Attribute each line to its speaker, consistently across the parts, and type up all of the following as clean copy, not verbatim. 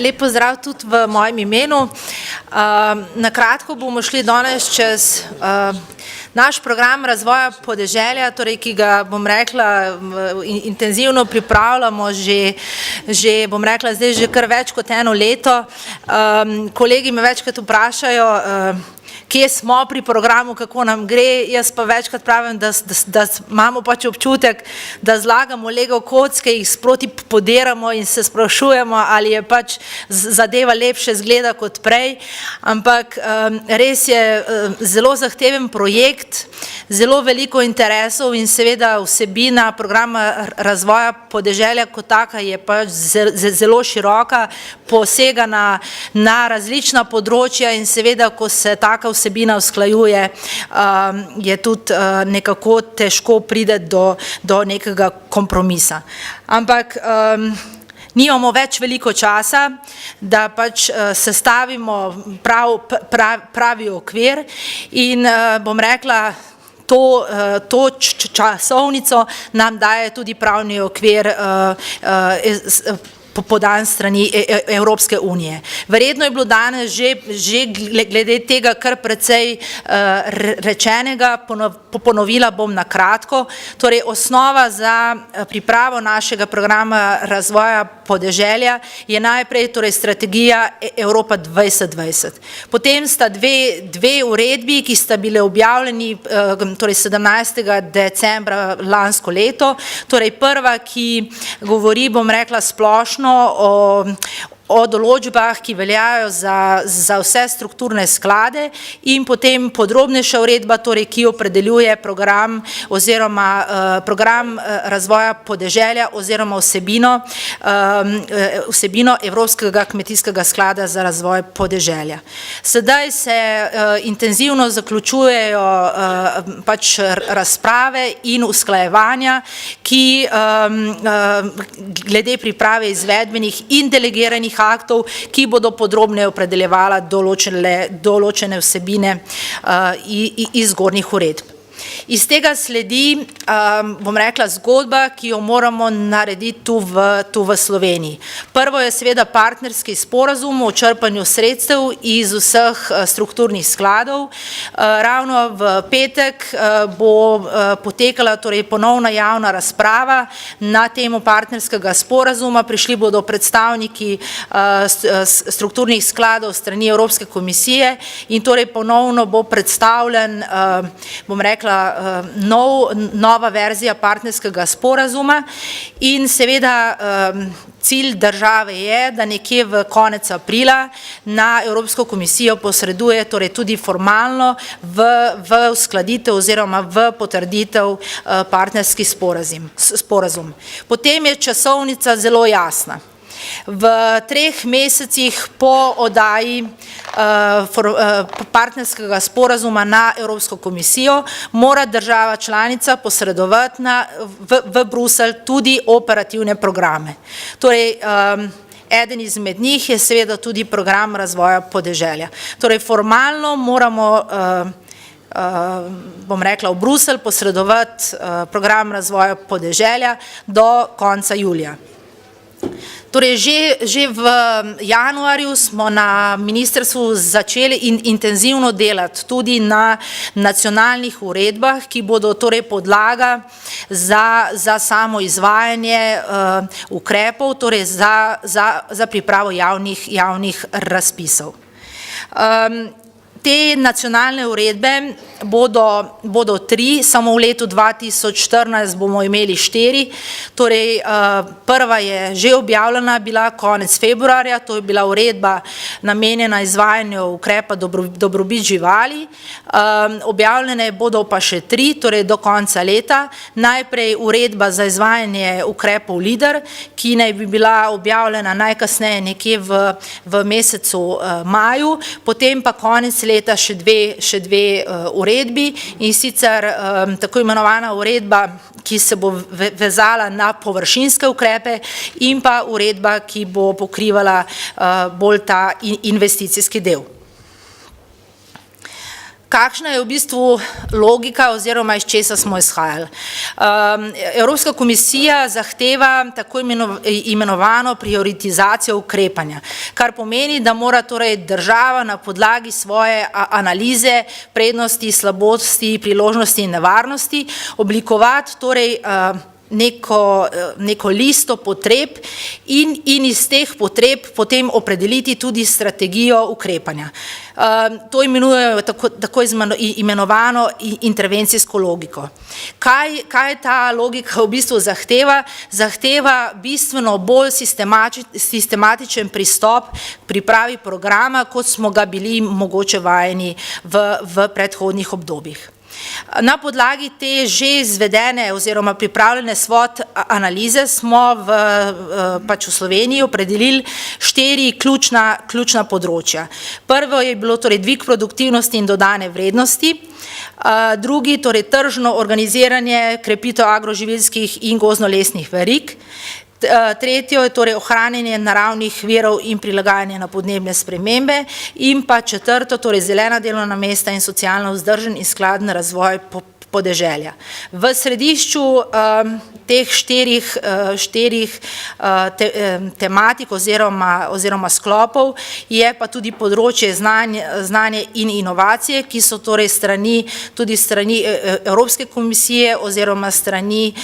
Speaker 1: Lep pozdrav tudi v mojem imenu. Na kratko bomo šli danes čez naš program razvoja podeželja, torej, ki ga, bom rekla, intenzivno pripravljamo že, bom rekla, zdaj že kar več kot eno leto. Kolegi me večkrat vprašajo, kje smo pri programu, kako nam gre, jaz pa večkrat pravim, da imamo pač občutek, da zlagamo Lego kocke, jih sproti podiramo in se sprašujemo, ali je pač zadeva lepše zgleda kot prej, ampak res je zelo zahteven projekt, zelo veliko interesov in seveda vsebina programa razvoja podeželja kot taka je pač zelo široka, posega na različna področja in seveda, ko se taka vsebina usklajuje, je tudi nekako težko priti do nekega kompromisa. Ampak nimamo več veliko časa, da pač sestavimo pravi okvir in bom rekla, to časovnico nam daje tudi pravni okvir podan strani Evropske unije. Verjetno je bilo danes že glede tega kar precej rečenega, ponovila bom na kratko. Torej, osnova za pripravo našega programa razvoja podeželja je najprej torej strategija Evropa 2020. Potem sta dve uredbi, ki sta bile objavljeni torej 17. decembra lansko leto. Torej, prva, ki govori, bom rekla, splošno o določbah, ki veljajo za vse strukturne sklade in potem podrobnejša uredba, torej, ki opredeljuje program oziroma program razvoja podeželja oziroma vsebino Evropskega kmetijskega sklada za razvoj podeželja. Sedaj se intenzivno zaključujejo pač razprave in usklajevanja, ki glede priprave izvedbenih in delegiranih aktov, ki bodo podrobneje opredeljevala določene vsebine iz zgornjih uredb. Iz tega sledi, bom rekla, zgodba, ki jo moramo narediti tu v Sloveniji. Prvo je seveda partnerski sporazum o črpanju sredstev iz vseh strukturnih skladov. Ravno v petek bo potekala torej ponovna javna razprava na temo partnerskega sporazuma. Prišli bodo predstavniki strukturnih skladov strani Evropske komisije in torej ponovno bo predstavljen, bom rekla, nova verzija partnerskega sporazuma in seveda cilj države je, da nekje v konec aprila na Evropsko komisijo posreduje torej tudi formalno v uskladitev oziroma v potrditev partnerski sporazum. Potem je časovnica zelo jasna. V 3 mesecih po oddaji partnerskega sporazuma na Evropsko komisijo mora država članica posredovati v Bruselj tudi operativne programe. Torej, eden izmed njih je seveda tudi program razvoja podeželja. Torej, formalno moramo bom rekla, v Bruselj posredovati program razvoja podeželja do konca julija. Torej, že v januarju smo na ministrstvu začeli intenzivno delati tudi na nacionalnih uredbah, ki bodo torej podlaga za samo izvajanje ukrepov, torej za pripravo javnih razpisov. Te nacionalne uredbe bodo 3, samo v letu 2014 bomo imeli 4, torej prva je že objavljena bila konec februarja, to je bila uredba namenjena izvajanju ukrepa dobrobit živali, objavljene bodo pa še 3, torej do konca leta, najprej uredba za izvajanje ukrepov LEADER, ki naj bi bila objavljena najkasneje nekje v mesecu maju, potem pa konec leta še dve uredbi in sicer tako imenovana uredba, ki se bo vezala na površinske ukrepe in pa uredba, ki bo pokrivala bolj ta investicijski del. kakšna je v bistvu logika oziroma iz česa smo izhajali. Evropska komisija zahteva tako imenovano prioritizacijo ukrepanja, kar pomeni, da mora torej država na podlagi svoje analize prednosti, slabosti, priložnosti in nevarnosti oblikovati torej neko listo potreb in iz teh potreb potem opredeliti tudi strategijo ukrepanja. To imenujejo tako imenovano intervencijsko logiko. Kaj ta logika v bistvu zahteva? Zahteva bistveno bolj sistematičen pristop k pripravi programa, kot smo ga bili mogoče vajeni v predhodnih obdobjih. Na podlagi te že izvedene oziroma pripravljene SWOT analize smo v Sloveniji opredelili 4 ključna področja. Prvo je bilo torej dvig produktivnosti in dodane vrednosti, drugi torej tržno organiziranje, krepitev agroživilskih in gozdno-lesnih verig, tretjo je torej ohranjanje naravnih virov in prilagajanje na podnebne spremembe in pa četrto, torej zelena delovna mesta in socialno vzdržen in skladen razvoj podeželja. V središču teh štirih tematik oziroma sklopov je pa tudi področje znanje in inovacije, ki so torej tudi strani Evropske komisije oziroma strani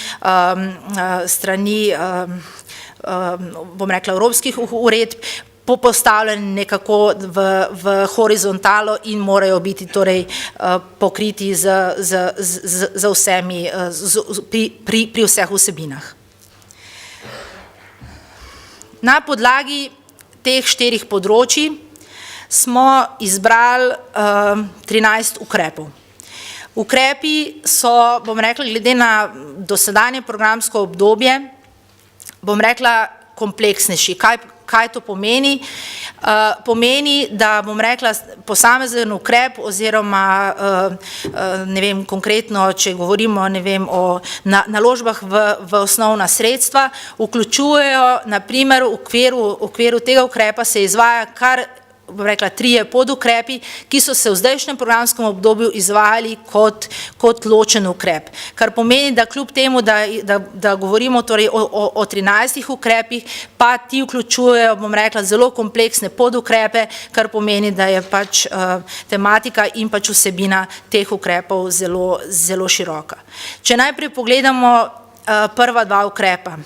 Speaker 1: bom rekla evropskih uredb postavljeni nekako v horizontalo in morajo biti torej pokriti z vsemi, pri vseh vsebinah. Na podlagi teh 4 področij smo izbrali 13 ukrepov. Ukrepi so, bom rekla, glede na dosedanje programsko obdobje, bom rekla, kompleksnejši. Kaj to pomeni? Pomeni, da bom rekla, posamezen ukrep oziroma, ne vem, konkretno, če govorimo, ne vem, o naložbah v osnovna sredstva, vključujejo, na primer, v okviru tega ukrepa se izvaja kar, bom rekla, 3 podukrepi, ki so se v zdajšnjem programskem obdobju izvajali kot ločen ukrep. Kar pomeni, da kljub temu, da govorimo torej o 13 ukrepih, pa ti vključujejo, bom rekla, zelo kompleksne podukrepe, kar pomeni, da je pač tematika in pač vsebina teh ukrepov zelo široka. Če najprej pogledamo prva 2 ukrepa,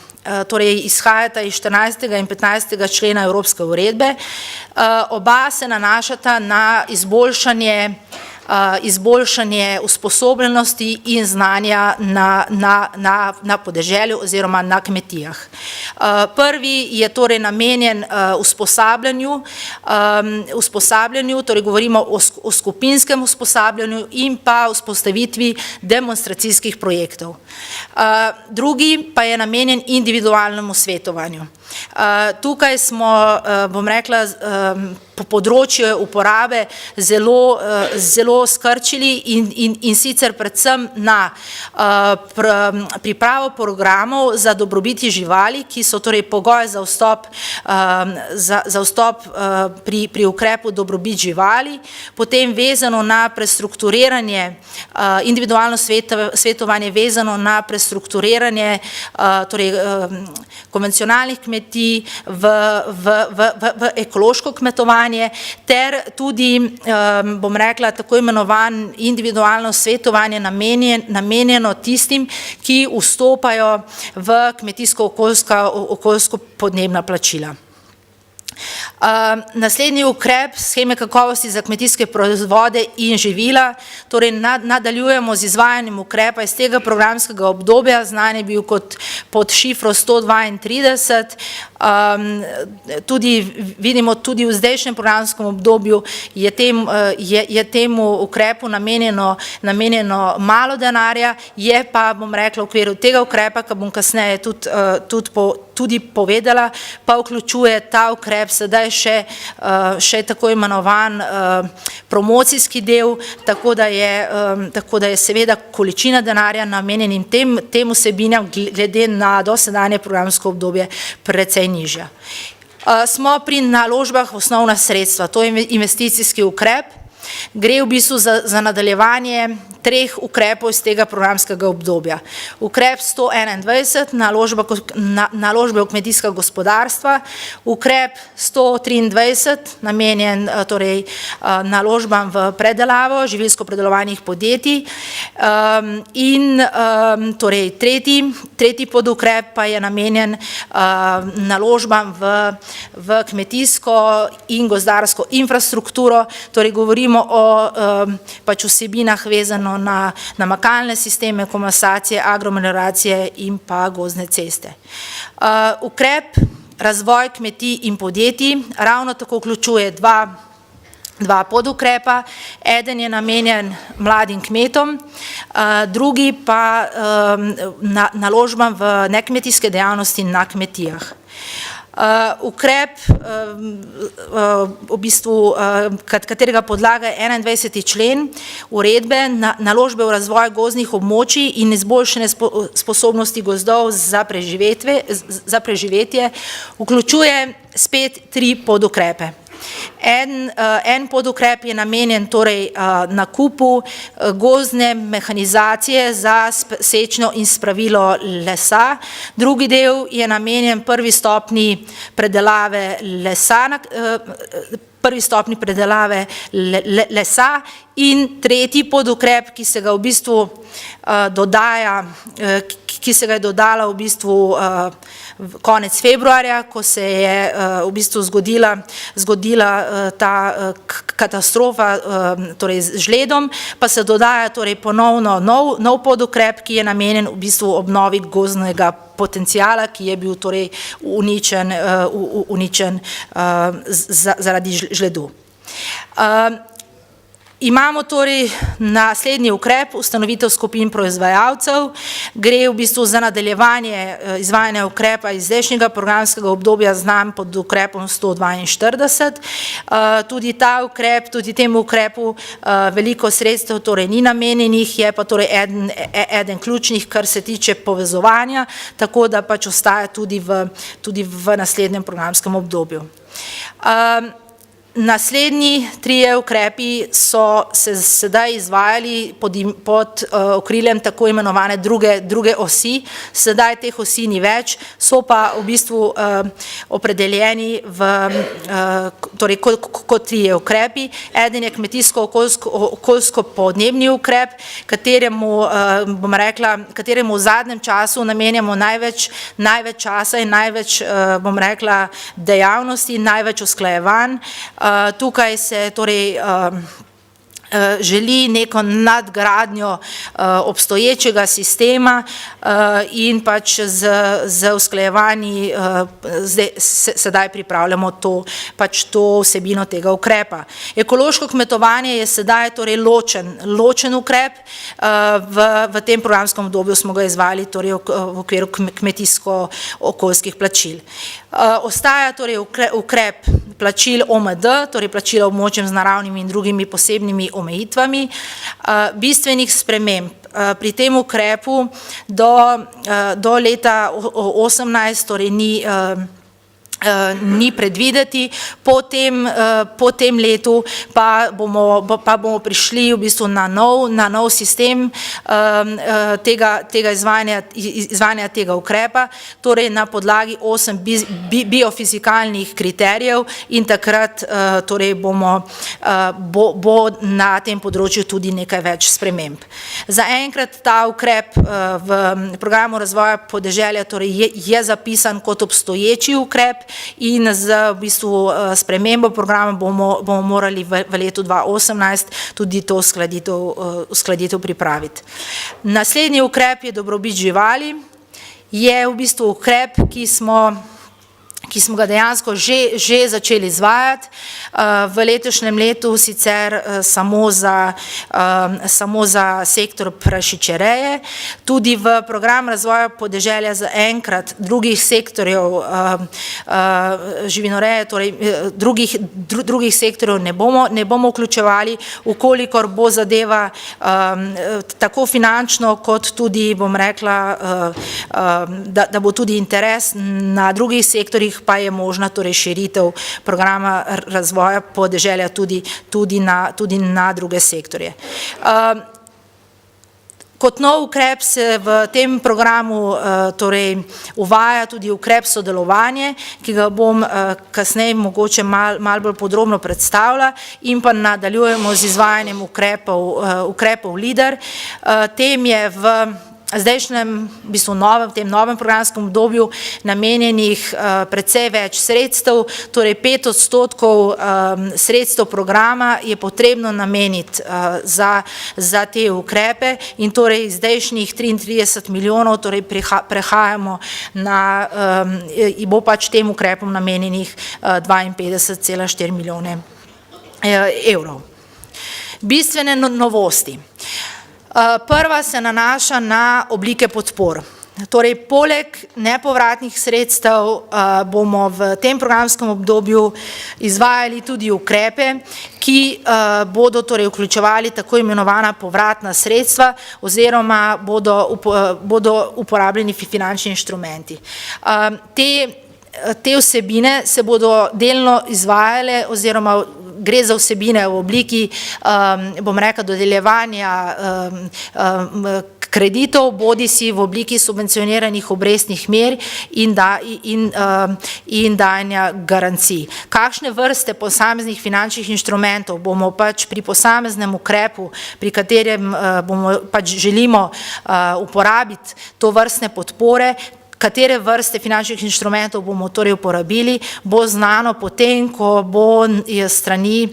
Speaker 1: torej izhajata iz 14. in 15. člena Evropske uredbe, oba se nanašata na izboljšanje usposobljenosti in znanja na podeželju oziroma na kmetijah. Prvi je torej namenjen usposabljanju, torej govorimo o skupinskem usposabljanju in pa vzpostavitvi demonstracijskih projektov. Drugi pa je namenjen individualnemu svetovanju. Tukaj smo, bom rekla, po področju uporabe zelo skrčili in sicer predvsem na pripravo programov za dobrobiti živali, ki so torej pogoj za vstop pri ukrepu dobrobit živali, potem vezano na prestrukturiranje, individualno svetovanje vezano na prestrukturiranje torej konvencionalnih kmetij v ekološko kmetovanje, ter tudi, bom rekla, tako imenovan individualno svetovanje namenjeno tistim, ki vstopajo v kmetijsko-okoljsko podnebna plačila. Naslednji ukrep, sheme kakovosti za kmetijske proizvode in živila, torej nadaljujemo z izvajanjem ukrepa iz tega programskega obdobja, znan je bil kot pod šifro 132, tudi vidimo tudi v zdajšnjem programskem obdobju je temu ukrepu namenjeno malo denarja, je pa, bom rekla, v okviru tega ukrepa, ki bom kasneje tudi povedala, pa vključuje ta ukrep sedaj še tako imenovan promocijski del, tako da je seveda količina denarja namenjenim tem vsebinam glede na dosedanje programsko obdobje precej nižja. Smo pri naložbah v osnovna sredstva, to je investicijski ukrep. Gre v bistvu za nadaljevanje 3 ukrepov iz tega programskega obdobja. Ukrep 121, naložbe v kmetijska gospodarstva, ukrep 123, namenjen torej naložbam v predelavo živilsko-predelovalnih podjetij in torej tretji podukrep pa je namenjen naložbam v kmetijsko in gozdarsko infrastrukturo, torej govorimo o pač vsebinah vezano na namakalne sisteme, komasacije, agromelioracije in pa gozdne ceste. Ukrep razvoj kmetij in podjetij ravno tako vključuje dva podukrepa, eden je namenjen mladim kmetom, drugi pa naložbam v nekmetijske dejavnosti na kmetijah. Ukrep, v bistvu, katerega podlaga je 21. člen uredbe, naložbe v razvoj gozdnih območij in izboljšanje sposobnosti gozdov za preživetje, vključuje spet 3 podukrepe. En podukrep je namenjen torej nakupu gozdne mehanizacije za sečno in spravilo lesa, drugi del je namenjen prvi stopnji predelave lesa in tretji podukrep, ki se ga v bistvu dodala v bistvu konec februarja, ko se je v bistvu zgodila ta katastrofa torej z žledom, pa se dodaja torej ponovno nov podukrep, ki je namenjen v bistvu obnovi gozdnega potencijala, ki je bil torej uničen zaradi žledu. Imamo torej naslednji ukrep, ustanovitev skupin proizvajalcev, gre v bistvu za nadaljevanje izvajanja ukrepa iz zdajšnjega programskega obdobja znan pod ukrepom 142. Tudi temu ukrepu veliko sredstev torej ni namenjenih, je pa torej eden ključnih, kar se tiče povezovanja, tako da pač ostaja tudi v naslednjem programskem obdobju. Naslednji 3 ukrepi so se sedaj izvajali pod okriljem tako imenovane druge osi, sedaj teh osi ni več, so pa v bistvu opredeljeni torej kot 3 ukrepi. Eden je kmetijsko-okoljsko-podnebni ukrep, kateremu v zadnjem času namenjamo največ časa in največ, dejavnosti, največ usklajevanj. Tukaj se torej želi neko nadgradnjo obstoječega sistema in pač z usklajevanji sedaj pripravljamo to vsebino tega ukrepa. Ekološko kmetovanje je sedaj torej ločen ukrep, v tem programskem obdobju smo ga izvajali torej v okviru kmetijsko-okoljskih plačil. Ostaja torej ukrep plačil OMD, torej plačila območjem z naravnimi in drugimi posebnimi omejitvami, bistvenih sprememb. Pri tem ukrepu do leta 2018 torej ni predvideti, po tem letu pa bomo prišli v bistvu na nov sistem tega izvajanja tega ukrepa, torej na podlagi 8 biofizikalnih kriterijev in takrat torej bo na tem področju tudi nekaj več sprememb. Zaenkrat ta ukrep v programu razvoja podeželja torej je zapisan kot obstoječi ukrep in z v bistvu spremembo programa bomo morali v letu 2018 tudi to uskladitev pripraviti. Naslednji ukrep je dobrobit živali, je v bistvu ukrep, ki smo ga dejansko že začeli izvajati, v letošnjem letu sicer samo za sektor prašičereje, tudi v program razvoja podeželja zaenkrat drugih sektorjev živinoreje, torej drugih sektorjev ne bomo vključevali, ukolikor bo zadeva tako finančno kot tudi, bom rekla, da bo tudi interes na drugih sektorjih katerih pa je možna torej širitev programa razvoja podeželja tudi na druge sektorje. Kot nov ukrep se v tem programu torej uvaja tudi ukrep sodelovanje, ki ga bom kasneje mogoče malo bolj podrobno predstavila, in pa nadaljujemo z izvajanjem ukrepov LEADER. Tem je v zdajšnjem, v bistvu v tem novem programskem obdobju namenjenih precej več sredstev, torej 5% sredstev programa je potrebno nameniti za te ukrepe in torej zdajšnjih 33 milijonov torej prehajamo na, bo pač tem ukrepom namenjenih 52,4 milijone evrov. Bistvene novosti. Prva se nanaša na oblike podpor. Torej, poleg nepovratnih sredstev bomo v tem programskem obdobju izvajali tudi ukrepe, ki bodo torej vključevali tako imenovana povratna sredstva oziroma bodo uporabljeni finančni inštrumenti. Te vsebine se bodo delno izvajale oziroma gre za vsebine v obliki, bom rekla, dodeljevanja kreditov, bodisi v obliki subvencioniranih obrestnih mer in dajanja garancij. Kakšne vrste posameznih finančnih inštrumentov bomo pač pri posameznem ukrepu, pri katerem bomo pač želimo uporabiti to vrstne podpore, katere vrste finančnih inštrumentov bomo torej uporabili, bo znano potem, ko bo strani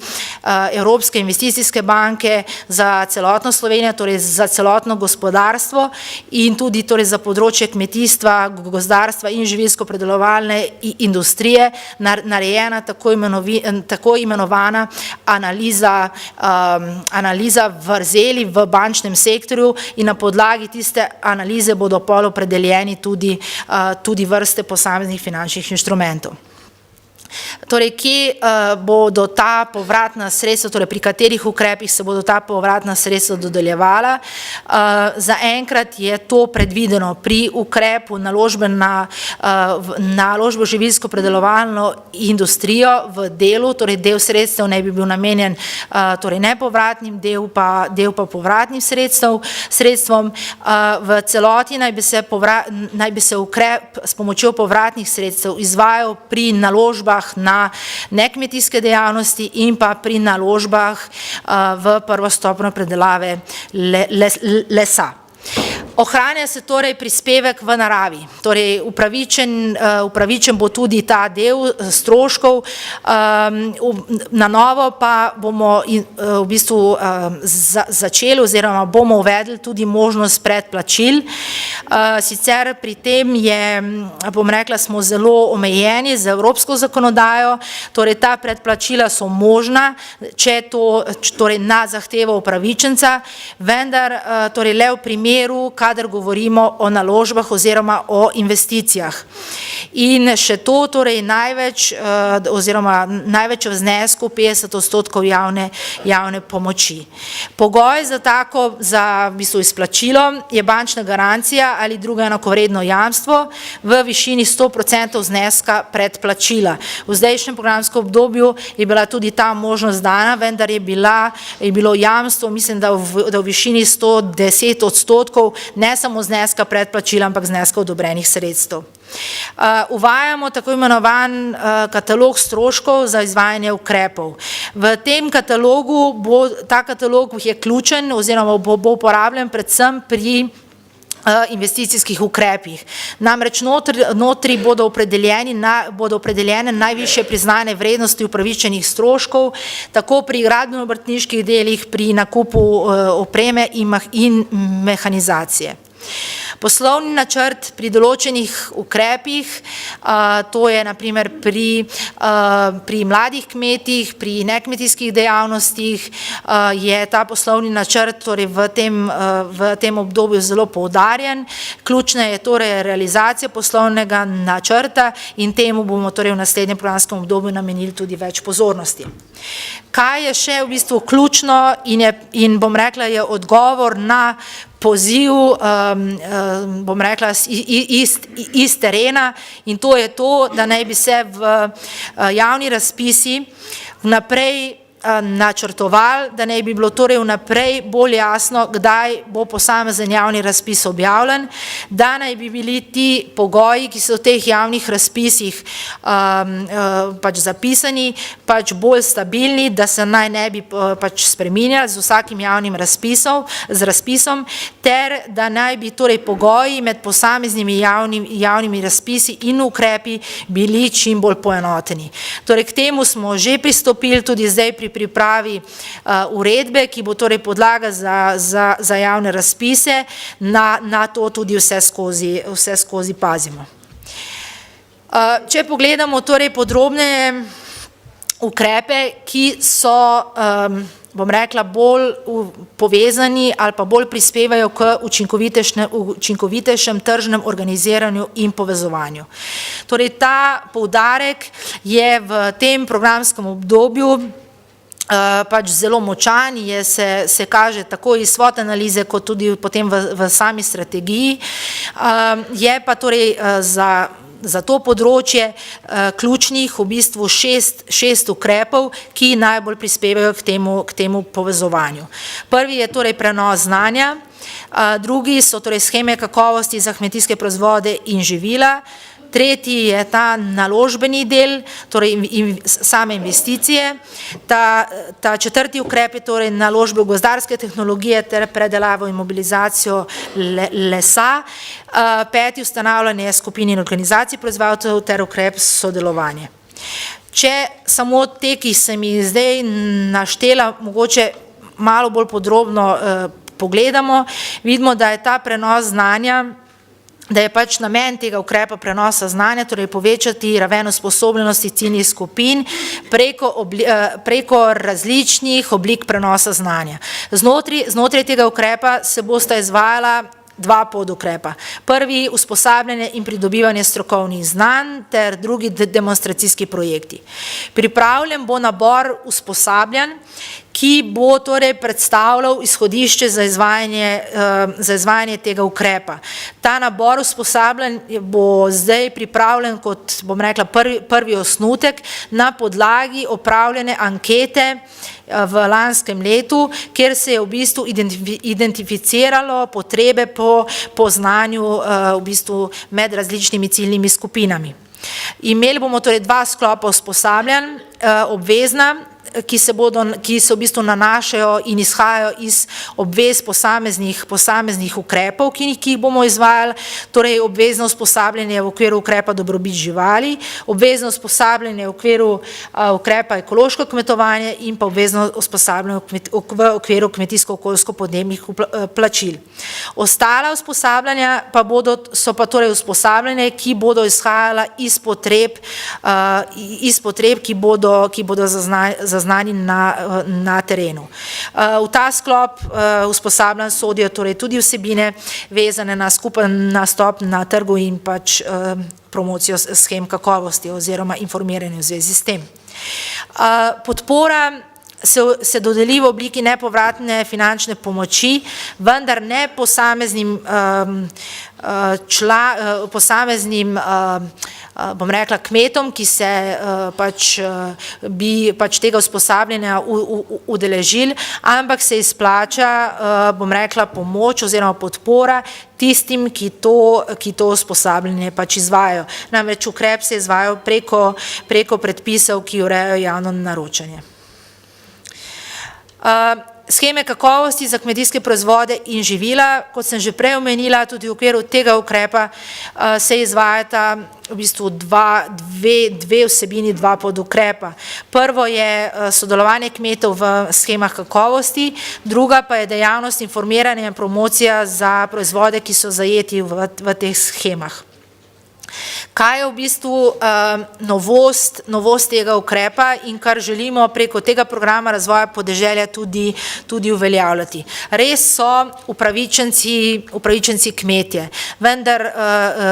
Speaker 1: Evropske investicijske banke za celotno Slovenijo, torej za celotno gospodarstvo in tudi torej za področje kmetijstva, gozdarstva in živilsko-predelovalne industrije narejena tako imenovana analiza vrzeli v bančnem sektorju in na podlagi tiste analize bodo pol opredeljeni tudi vrste posameznih finančnih inštrumentov. Torej, kje bodo ta povratna sredstva, torej pri katerih ukrepih se bodo ta povratna sredstva dodeljevala. Zaenkrat je to predvideno pri ukrepu naložbe v živilsko-predelovalno industrijo v delu, torej del sredstev naj bi bil namenjen torej nepovratnim, del pa povratnim sredstvom. V celoti naj bi se ukrep s pomočjo povratnih sredstev izvajal pri naložbah na nekmetijske dejavnosti in pa pri naložbah v prvo stopnjo predelave lesa. Ohranja se torej prispevek v naravi, torej upravičen bo tudi ta del stroškov, na novo pa bomo v bistvu začeli oziroma bomo uvedli tudi možnost predplačil. Sicer pri tem je, bom rekla, smo zelo omejeni z evropsko zakonodajo, torej ta predplačila so možna, če to torej na zahtevo upravičenca, vendar torej le v primeru, kadar govorimo o naložbah oziroma o investicijah. In še to, torej največ v znesku 50% javne pomoči. Pogoj za v bistvu izplačilo je bančna garancija ali drugo enakovredno jamstvo v višini 100% zneska predplačila. V zdajšnjem programskem obdobju je bila tudi ta možnost dana, vendar je bilo jamstvo, mislim, da v višini 110%, ne samo zneska predplačila, ampak zneska odobrenih sredstev. Uvajamo tako imenovan katalog stroškov za izvajanje ukrepov. V tem katalogu ta katalog je ključen oziroma bo uporabljen predvsem pri investicijskih ukrepih. Namreč notri bodo opredeljene najvišje priznane vrednosti upravičenih stroškov, tako pri gradbeno-obrtniških delih, pri nakupu opreme in mehanizacije. Poslovni načrt pri določenih ukrepih, to je na primer pri mladih kmetih, pri nekmetijskih dejavnostih, je ta poslovni načrt torej v tem obdobju zelo poudarjen. Ključna je torej realizacija poslovnega načrta in temu bomo torej v naslednjem programskem obdobju namenili tudi več pozornosti. Kaj je še v bistvu ključno in bom rekla je odgovor na poziv, bom rekla, iz terena, in to je to, da naj bi se v javni razpisi vnaprej načrtovali, da naj bi bilo torej vnaprej bolj jasno, kdaj bo posamezen javni razpis objavljen, da naj bi bili ti pogoji, ki so v teh javnih razpisih pač zapisani, pač bolj stabilni, da se naj ne bi pač spreminjali z vsakim javnim razpisom, ter da naj bi torej pogoji med posameznimi javnimi razpisi in ukrepi bili čim bolj poenoteni. Torej k temu smo že pristopili tudi zdaj pri pripravi uredbe, ki bo torej podlaga za javne razpise, na to tudi vse skozi pazimo. Če pogledamo torej podrobneje ukrepe, ki so, bom rekla, bolj povezani ali pa bolj prispevajo k učinkovitejšem tržnem organiziranju in povezovanju. Torej ta poudarek je v tem programskem obdobju pač zelo močan, se kaže tako iz SWOT analize, kot tudi potem v sami strategiji. Je pa torej za to področje ključnih v bistvu šest ukrepov, ki najbolj prispevajo k temu povezovanju. Prvi je torej prenos znanja, drugi so torej sheme kakovosti za kmetijske proizvode in živila, tretji je ta naložbeni del, torej same investicije, ta četrti ukrep je torej naložbe v gozdarske tehnologije ter predelavo in mobilizacijo lesa, peti ustanavljanje skupin in organizacij proizvajalcev ter ukrep sodelovanje. Če samo te, ki sem jih zdaj naštela, mogoče malo bolj podrobno pogledamo, vidimo, da je ta prenos znanja, da je pač namen tega ukrepa prenosa znanja, torej povečati raven usposobljenosti ciljnih skupin preko različnih oblik prenosa znanja. Znotraj tega ukrepa se bosta izvajala dva podukrepa. Prvi usposabljanje in pridobivanje strokovnih znanj ter drugi demonstracijski projekti. Pripravljen bo nabor usposabljanj, ki bo torej predstavljal izhodišče za izvajanje tega ukrepa. Ta nabor usposabljanj bo zdaj pripravljen kot, bom rekla, prvi osnutek na podlagi opravljene ankete v lanskem letu, kjer se je v bistvu identificiralo potrebe po znanju v bistvu med različnimi ciljnimi skupinami. Imeli bomo torej dva sklopa usposabljanj, obvezna, ki se v bistvu nanašajo in izhajajo iz obvez posameznih ukrepov, ki jih bomo izvajali, torej obvezno usposabljanje v okviru ukrepa dobrobit živali, obvezno usposabljanje v okviru ukrepa ekološko kmetovanje in pa obvezno usposabljanje v okviru kmetijsko-okoljsko-podnebnih plačil. Ostala usposabljanja so pa torej usposabljanje, ki bodo izhajala iz potreb, ki bodo zaznani na terenu. V ta sklop usposabljanj sodijo torej tudi vsebine vezane na skupen nastop na trgu in pač promocijo shem kakovosti oziroma informiranje v zvezi s tem. Podpora se dodeli v obliki nepovratne finančne pomoči, vendar ne posameznim bom rekla, kmetom, ki se bi tega usposabljanja udeležili, ampak se izplača, bom rekla, pomoč oziroma podpora tistim, ki to usposabljanje izvajajo. Namreč ukrep se izvaja preko predpisov, ki urejajo javno naročanje. Sheme kakovosti za kmetijske proizvode in živila, kot sem že prej omenila, tudi v okviru tega ukrepa se izvajata v bistvu dve vsebini, dva podukrepa. Prvo je sodelovanje kmetov v shemah kakovosti, druga pa je dejavnost informiranja in promocija za proizvode, ki so zajeti v teh shemah. Kaj je v bistvu novost tega ukrepa in kar želimo preko tega programa razvoja podeželja tudi uveljavljati. Res so upravičenci kmetje, vendar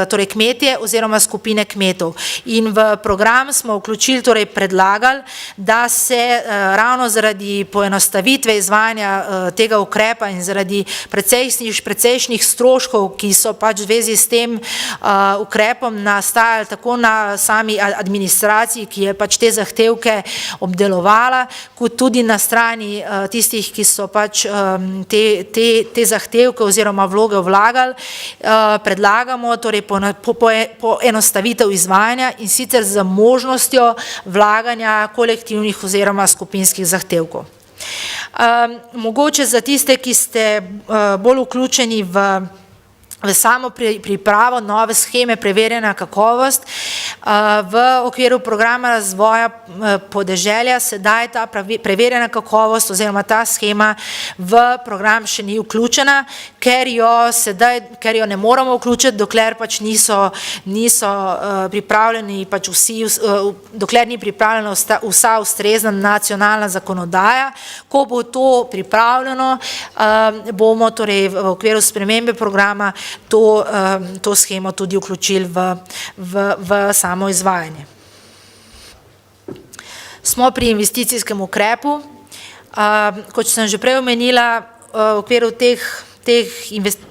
Speaker 1: torej kmetje oziroma skupine kmetov. In v program smo vključili, torej predlagali, da se ravno zaradi poenostavitve izvajanja tega ukrepa in zaradi precejšnjih stroškov, ki so pač v zvezi s tem ukrepom nastajali tako na sami administraciji, ki je pač te zahtevke obdelovala, kot tudi na strani tistih, ki so pač te zahtevke oziroma vloge vlagali, predlagamo torej poenostavitev izvajanja in sicer z možnostjo vlaganja kolektivnih oziroma skupinskih zahtevkov. Mogoče za tiste, ki ste bolj vključeni v samo pripravo nove sheme preverjena kakovost, v okviru programa razvoja podeželja sedaj ta preverjena kakovost oziroma ta shema v program še ni vključena, ker jo ne moramo vključiti, dokler pač niso pripravljeni pač vsi, dokler ni pripravljena vsa ustrezna nacionalna zakonodaja. Ko bo to pripravljeno, bomo torej v okviru spremembe programa to shemo tudi vključili v samo izvajanje. Smo pri investicijskem ukrepu. Kot sem že prej omenila, v okviru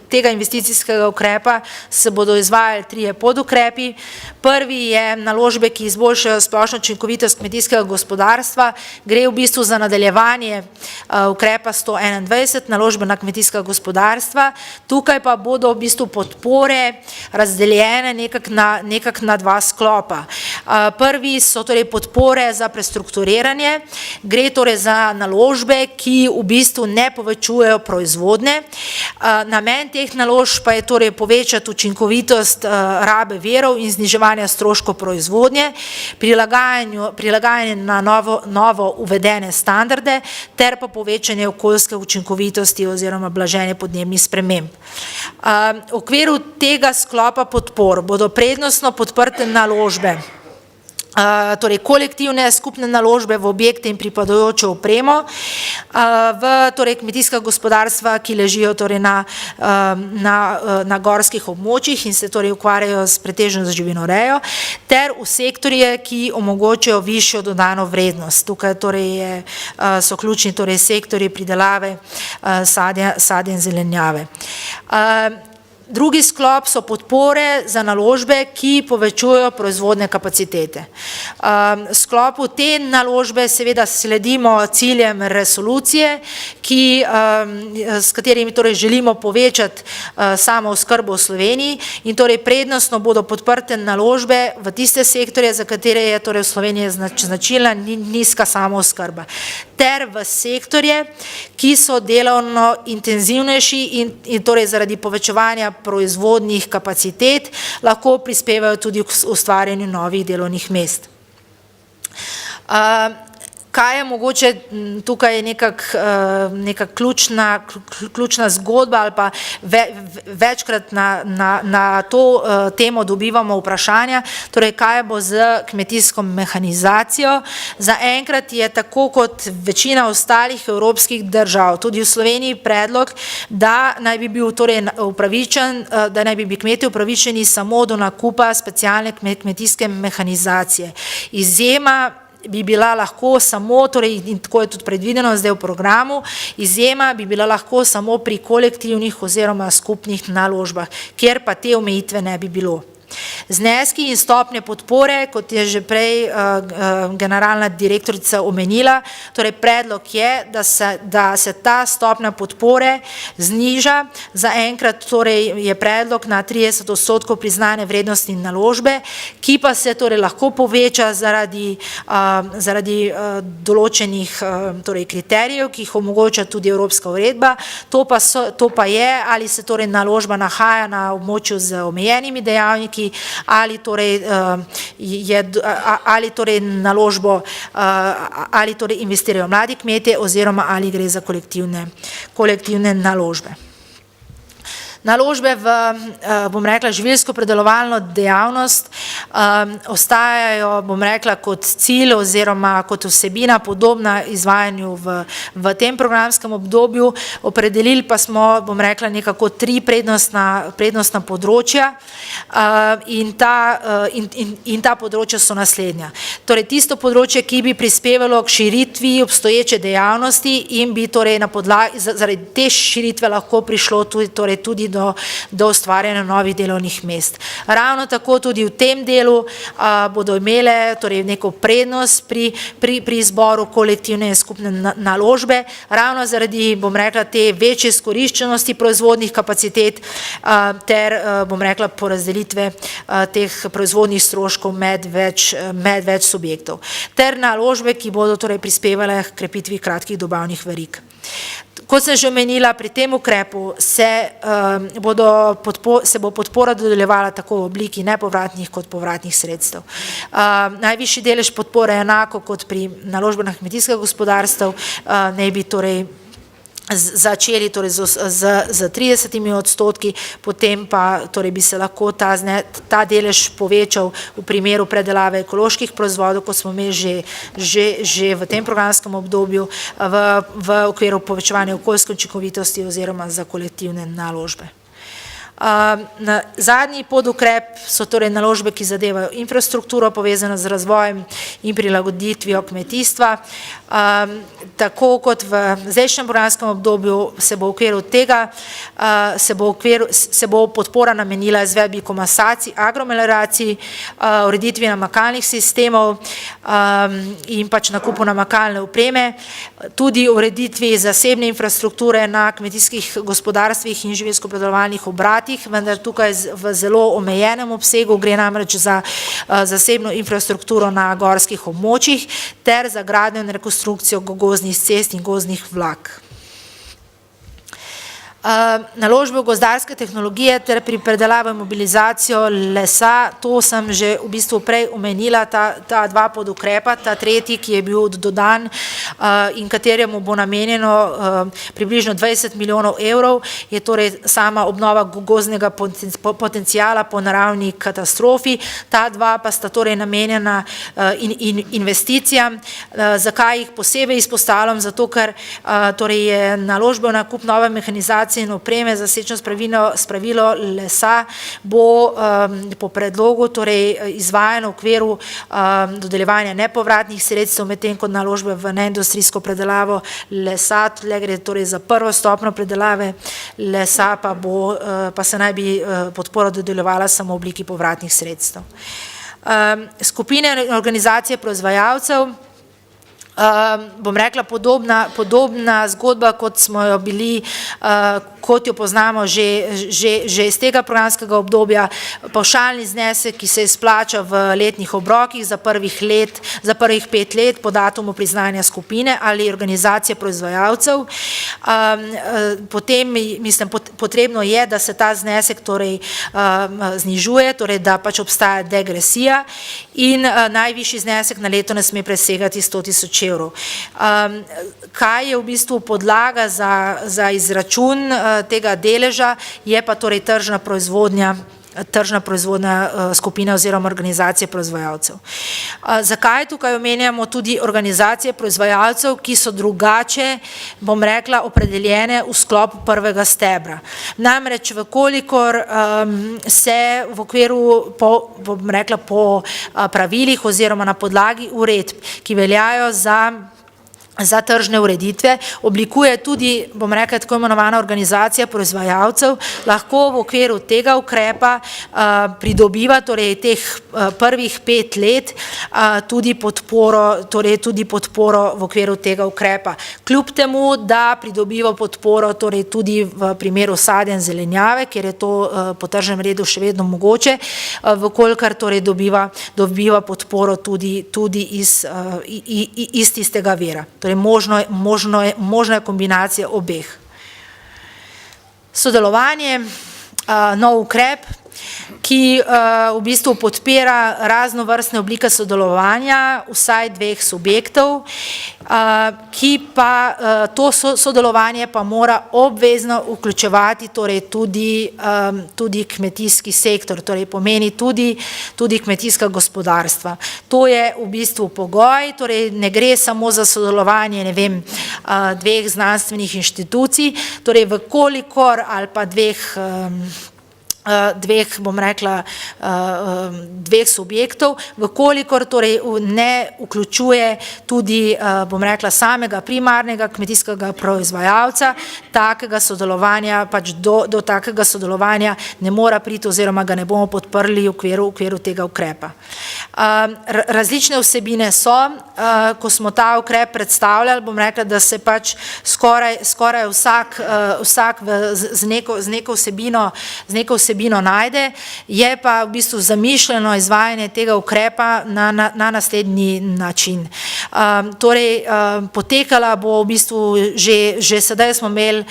Speaker 1: tega investicijskega ukrepa se bodo izvajali 3 podukrepi. Prvi je naložbe, ki izboljšajo splošno učinkovitost kmetijskega gospodarstva. Gre v bistvu za nadaljevanje ukrepa 121, naložbena kmetijska gospodarstva. Tukaj pa bodo v bistvu podpore razdeljene nekako na 2 sklopa. Prvi so torej podpore za prestrukturiranje. Gre torej za naložbe, ki v bistvu ne povečujejo proizvodnje. Namen teh naložb pa je torej povečati učinkovitost rabe virov in zniževanja stroškov proizvodnje, prilagajanje na novo uvedene standarde ter pa povečanje okoljske učinkovitosti oziroma blaženje podnebnih sprememb. V okviru tega sklopa podpor bodo prednostno podprte naložbe, torej kolektivne skupne naložbe v objekte in pripadajočo opremo, v torej kmetijska gospodarstva, ki ležijo torej na gorskih območjih in se torej ukvarjajo pretežno z živinorejo, ter v sektorje, ki omogočajo višjo dodano vrednost. Tukaj torej so ključni torej sektorji pridelave sadja in zelenjave. Drugi sklop so podpore za naložbe, ki povečujejo proizvodne kapacitete. V sklopu te naložbe seveda sledimo ciljem resolucije, s katerimi torej želimo povečati samooskrbo v Sloveniji in torej prednostno bodo podprte naložbe v tiste sektorje, za katere je torej v Sloveniji značilna nizka samooskrba, ter v sektorje, ki so delovno intenzivnejši in torej zaradi povečevanja proizvodnih kapacitet lahko prispevajo tudi k ustvarjanju novih delovnih mest. Kaj je mogoče tukaj neka ključna zgodba ali pa večkrat na to temo dobivamo vprašanja, torej kaj bo z kmetijsko mehanizacijo. Zaenkrat je tako kot večina ostalih evropskih držav, tudi v Sloveniji predlog, da naj bi bil torej upravičen, da naj bi bili kmetje upravičeni samo do nakupa specialne kmetijske mehanizacije. Izjema bi bila lahko samo, torej in tako je tudi predvideno zdaj v programu, izjema bi bila lahko samo pri kolektivnih oziroma skupnih naložbah, kjer pa te omejitve ne bi bilo. Zneski in stopnje podpore, kot je že prej generalna direktorica omenila, torej predlog je, da se ta stopnja podpore zniža. Zaenkrat torej je predlog na 30% priznane vrednosti naložbe, ki pa se torej lahko poveča zaradi določenih torej kriterijev, ki jih omogoča tudi Evropska uredba. To pa je, ali se torej naložba nahaja na območju z omejenimi dejavniki, ali torej naložbo, ali torej investirajo mladi kmetje oziroma ali gre za kolektivne naložbe. Naložbe v, bom rekla, živilsko-predelovalno dejavnost ostajajo, bom rekla, kot cilj oziroma kot vsebina podobna izvajanju v tem programskem obdobju. Opredelili pa smo, bom rekla, nekako 3 prednostna področja in ta področja so naslednja. Torej, tisto področje, ki bi prispevalo k širitvi obstoječe dejavnosti in bi torej zaradi te širitve lahko prišlo tudi do ustvarjanja novih delovnih mest. Ravno tako tudi v tem delu bodo imele torej neko prednost pri izboru kolektivne in skupne naložbe, ravno zaradi, bom rekla, te večje izkoriščenosti proizvodnih kapacitet ter, bom rekla, porazdelitve teh proizvodnih stroškov med več subjektov. Ter naložbe, ki bodo torej prispevale k krepitvi kratkih dobavnih verig. Kot sem že omenila, pri tem ukrepu se bo podpora dodeljevala tako v obliki nepovratnih kot povratnih sredstev. Najvišji delež podpore je enako kot pri naložbah kmetijskega gospodarstva, naj bi torej začeli torej z 30%, potem pa torej bi se lahko ta delež povečal v primeru predelave ekoloških proizvodov, kot smo imeli že v tem programskem obdobju v okviru povečevanja okoljske učinkovitosti oziroma za kolektivne naložbe. Zadnji podukrep so torej naložbe, ki zadevajo infrastrukturo, povezano z razvojem in prilagoditvijo kmetijstva. Tako kot v zdajšnjem programskem obdobju se bo v okviru tega se bo podpora namenila izvedbi komasacij, agromeleracij, ureditvi namakalnih sistemov in pač nakupu namakalne opreme, tudi ureditvi zasebne infrastrukture na kmetijskih gospodarstvih in živilsko-predelovalnih obratih, vendar tukaj v zelo omejenem obsegu, gre namreč za zasebno infrastrukturo na gorskih območjih ter za gradnjo in rekonstrukcijo gozdnih cest in gozdnih vlak. Naložbe v gozdarske tehnologije ter pri predelavi in mobilizacijo lesa, to sem že v bistvu prej omenila, ta 2 podukrepa, ta tretji, ki je bil dodan in kateremu bo namenjeno približno 20 milijonov evrov, je torej sama obnova gozdnega potencijala po naravni katastrofi. Ta 2 pa sta torej namenjena investicijam. Zakaj jih posebej izpostavljam? Zato, ker torej je naložba v nakup nove mehanizacije in opreme za sečno spravilo lesa bo po predlogu torej izvajano v okviru dodeljevanja nepovratnih sredstev, medtem kot naložbe v neindustrijsko predelavo lesa, tle gre torej za prvo stopnjo predelave lesa, pa se naj bi podpora dodeljevala samo v obliki povratnih sredstev. Skupine in organizacije proizvajalcev, bom rekla, podobna zgodba, kot smo jo bili, kot jo poznamo že iz tega programskega obdobja, pavšalni znesek, ki se izplača v letnih obrokih za prvih 5 let po datumu priznanja skupine ali organizacije proizvajalcev. Potem, mislim, potrebno je, da se ta znesek torej znižuje, torej da pač obstaja degresija in najvišji znesek na leto ne sme presegati 100.000 evrov. Kaj je v bistvu podlaga za izračun tega deleža, je pa torej tržna proizvodnja skupine oziroma organizacije proizvajalcev. Zakaj tukaj omenjamo tudi organizacije proizvajalcev, ki so drugače, bom rekla, opredeljene v sklopu prvega stebra. Namreč, vkolikor se v okviru, bom rekla, po pravilih oziroma na podlagi uredb, ki veljajo za tržne ureditve, oblikuje tudi, bom rekla, tako imenovana organizacija proizvajalcev, lahko v okviru tega ukrepa pridobiva, torej teh prvih 5 let, tudi podporo v okviru tega ukrepa. Kljub temu, da pridobiva podporo torej tudi v primeru sadja in zelenjave, kjer je to po tržnem redu še vedno mogoče, vkolikor torej dobiva podporo tudi iz tistega vira. Torej, možna je kombinacija obeh. Sodelovanje, nov ukrep, ki v bistvu podpira raznovrstne oblike sodelovanja vsaj dveh subjektov, ki pa to sodelovanje pa mora obvezno vključevati torej tudi kmetijski sektor, torej pomeni tudi kmetijska gospodarstva. To je v bistvu pogoj, torej ne gre samo za sodelovanje, ne vem, dveh znanstvenih inštitucij, torej vkolikor ali pa dveh subjektov, vkolikor torej ne vključuje tudi, samega primarnega kmetijskega proizvajalca, takega sodelovanja, pač do takega sodelovanja ne mora priti oziroma ga ne bomo podprli v okviru tega ukrepa. Različne vsebine so, ko smo ta ukrep predstavljali, da se pač skoraj vsak z neko vsebino najde, je pa v bistvu zamišljeno izvajanje tega ukrepa na naslednji način. Torej, potekala bo v bistvu, že sedaj smo imeli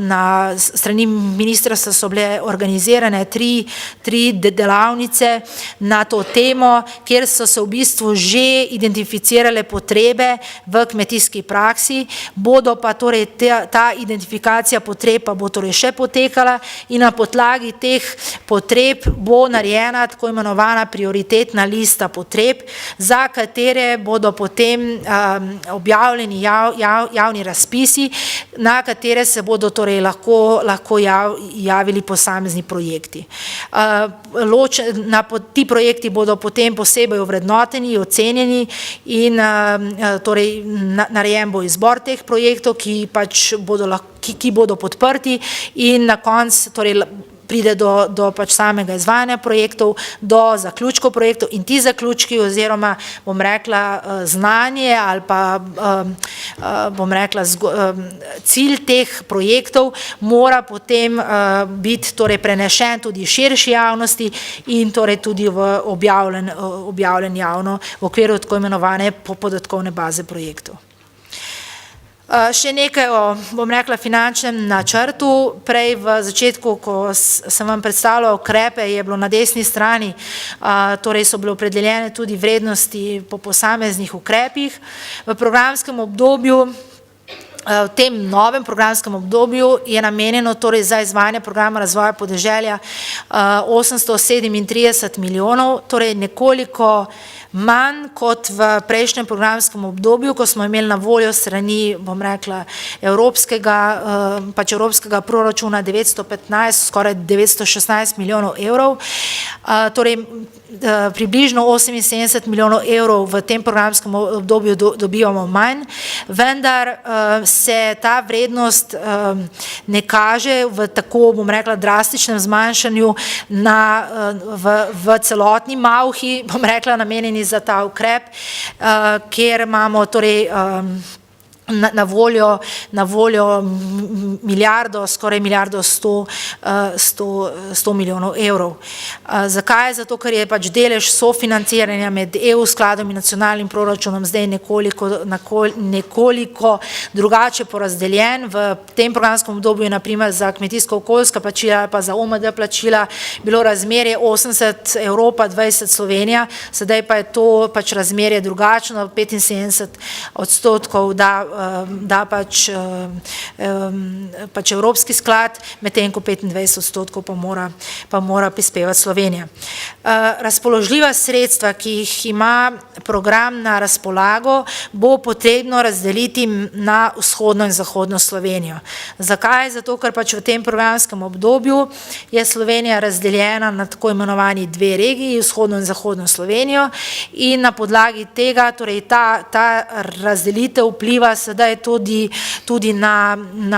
Speaker 1: na strani ministrstva so bile organizirane tri delavnice na to temo, kjer so se v bistvu že identificirale potrebe v kmetijski praksi, bodo pa torej ta identifikacija potreb pa bo torej še potekala in na podlagi teh potreb bo narejena tako imenovana prioritetna lista potreb, za katere bodo potem objavljeni javni razpisi, na katere se bodo torej lahko javili posamezni projekti. Ti projekti bodo potem posebej ovrednoteni, ocenjeni in torej narejen bo izbor teh projektov, ki bodo podprti in na koncu torej pride do pač samega izvajanja projektov, do zaključkov projektov in ti zaključki oziroma znanje ali pa cilj teh projektov mora potem biti torej prenešen tudi širši javnosti in torej tudi objavljen javno v okviru tako imenovane podatkovne baze projektov. Še nekaj o finančnem načrtu. Prej v začetku, ko sem vam predstavljala ukrepe, je bilo na desni strani, torej so bile opredeljene tudi vrednosti po posameznih ukrepih. V programskem obdobju, v tem novem programskem obdobju je namenjeno torej za izvajanje programa razvoja podeželja 837 milijonov, torej nekoliko manj kot v prejšnjem programskem obdobju, ko smo imeli na voljo strani, evropskega proračuna 915, skoraj 916 milijonov evrov, torej približno 78 milijonov evrov v tem programskem obdobju dobivamo manj, vendar se ta vrednost ne kaže v tako, drastičnem zmanjšanju v celotni malhi, namenjeni za ta ukrep, kjer imamo torej na voljo milijardo, skoraj milijardo 100 milijonov evrov. Zakaj? Zato, ker je pač delež sofinanciranja med EU skladom in nacionalnim proračunom zdaj nekoliko drugače porazdeljen. V tem programskem obdobju je na primer za kmetijsko-okoljska plačila pa za OMD plačila bilo razmerje 80 Evropa, 20 Slovenija, sedaj pa je to pač razmerje drugačno, 75% da pač Evropski sklad, medtem ko 25% pa mora prispevati Slovenija. Razpoložljiva sredstva, ki jih ima program na razpolago, bo potrebno razdeliti na vzhodno in zahodno Slovenijo. Zakaj? Zato, ker pač v tem programskem obdobju je Slovenija razdeljena na tako imenovani dve regiji, vzhodno in zahodno Slovenijo, in na podlagi tega, torej ta razdelitev vpliva sedaj tudi na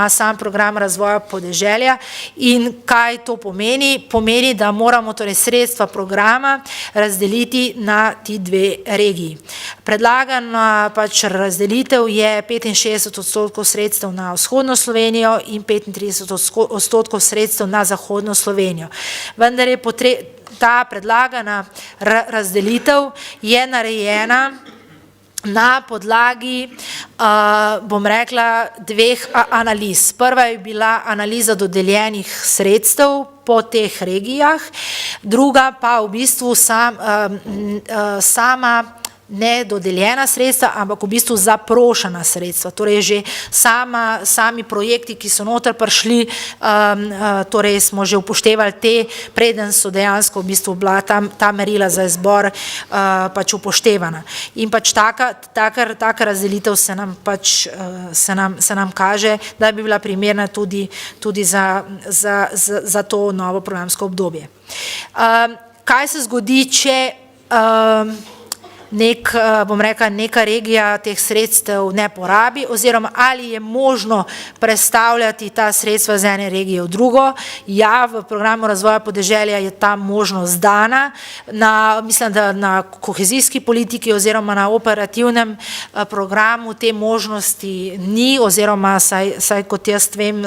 Speaker 1: sam program razvoja podeželja. In kaj to pomeni? Pomeni, da moramo torej sredstva programa razdeliti na ti dve regiji. Predlagana pač razdelitev je 65% sredstev na vzhodno Slovenijo in 35% sredstev na zahodno Slovenijo. Vendar je ta predlagana razdelitev je narejena na podlagi, dveh analiz. Prva je bila analiza dodeljenih sredstev po teh regijah, druga pa v bistvu sama nedodeljena sredstva, ampak v bistvu zaprošena sredstva. Torej že sami projekti, ki so noter prišli, torej smo že upoštevali te, preden so dejansko v bistvu bila ta merila za izbor pač upoštevana. In pač taka razdelitev se nam kaže, da bi bila primerna tudi za to novo programsko obdobje. Kaj se zgodi, če neka regija teh sredstev ne porabi, oziroma ali je možno prestavljati ta sredstva z ene regije v drugo? Ja, v programu razvoja podeželja je ta možnost dana, mislim, da na kohezijski politiki oziroma na operativnem programu te možnosti ni, oziroma saj kot jaz vem,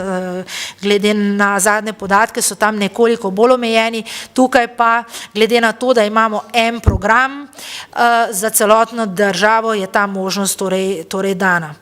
Speaker 1: glede na zadnje podatke so tam nekoliko bolj omejeni, tukaj pa glede na to, da imamo en program, za celotno državo je ta možnost torej dana.